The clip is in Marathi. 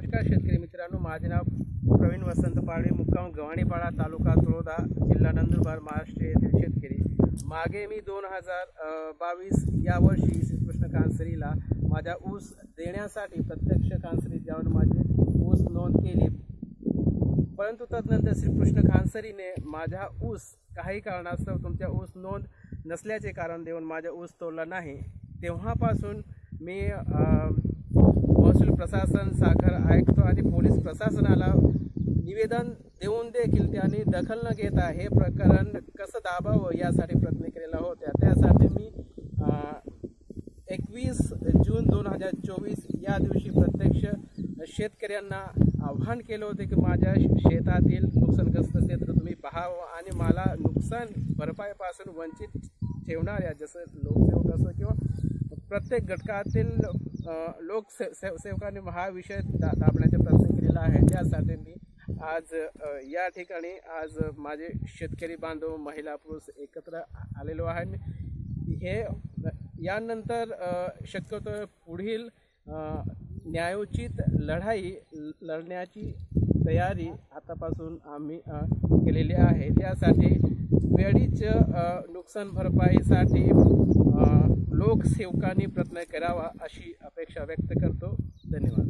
नमस्कार शेतकरी मित्रांनो, माझे नाव प्रवीण वसंत पाडवी, मुक्काम गव्हाणीपाडा, तालुका तळोदा, जिल्हा नंदुरबार, महाराष्ट्र येथील शेतकरी। मागे मी 2022 या वर्षी श्रीकृष्ण कांसरीला माझा ऊस देण्यासाठी प्रत्यक्ष कांसरीत जाऊन माझे ऊस नोंद केली, परंतु तदनंतर श्रीकृष्ण कांसरीने माझा ऊस काही कारणास्तव तुमच्या ऊस नोंद नसल्याचे कारण देऊन माझा ऊस तोडला नाही। तेव्हापासून मी महसूल प्रशासन, साखर आयुक्त आणि पोलीस प्रशासनाला निवेदन देऊन देखील त्यांनी दखल न घेता हे प्रकरण कसं दाबावं यासाठी प्रयत्न केलेला होता। त्यासाठी मी 21 जून 2024 या दिवशी प्रत्यक्ष शेतकऱ्यांना आव्हान केलं होते की माझ्या शेतातील नुकसानग्रस्त क्षेत्र तुम्ही पाहावं आणि मला नुकसान भरपाईपासून वंचित ठेवणाऱ्या, जसं लोकसेवक असो किंवा प्रत्येक घटकातील लोकसेवकांनी हा विषय दाबण्याचा प्रयत्न केलेला आहे। त्यासाठी मी आज या ठिकाणी आज माझे शेतकरी बांधव, महिला, पुरुष एकत्र आलेलो आहे। हे यानंतर शक्यतो पुढील न्यायोचित लढाई लढण्याची तयारी आतापासून आम्ही केलेली आहे। त्यासाठी वेळीच नुकसान भरपाईसाठी लोकसेवकांनी प्रयत्न करावा अशी अपेक्षा व्यक्त करतो। धन्यवाद।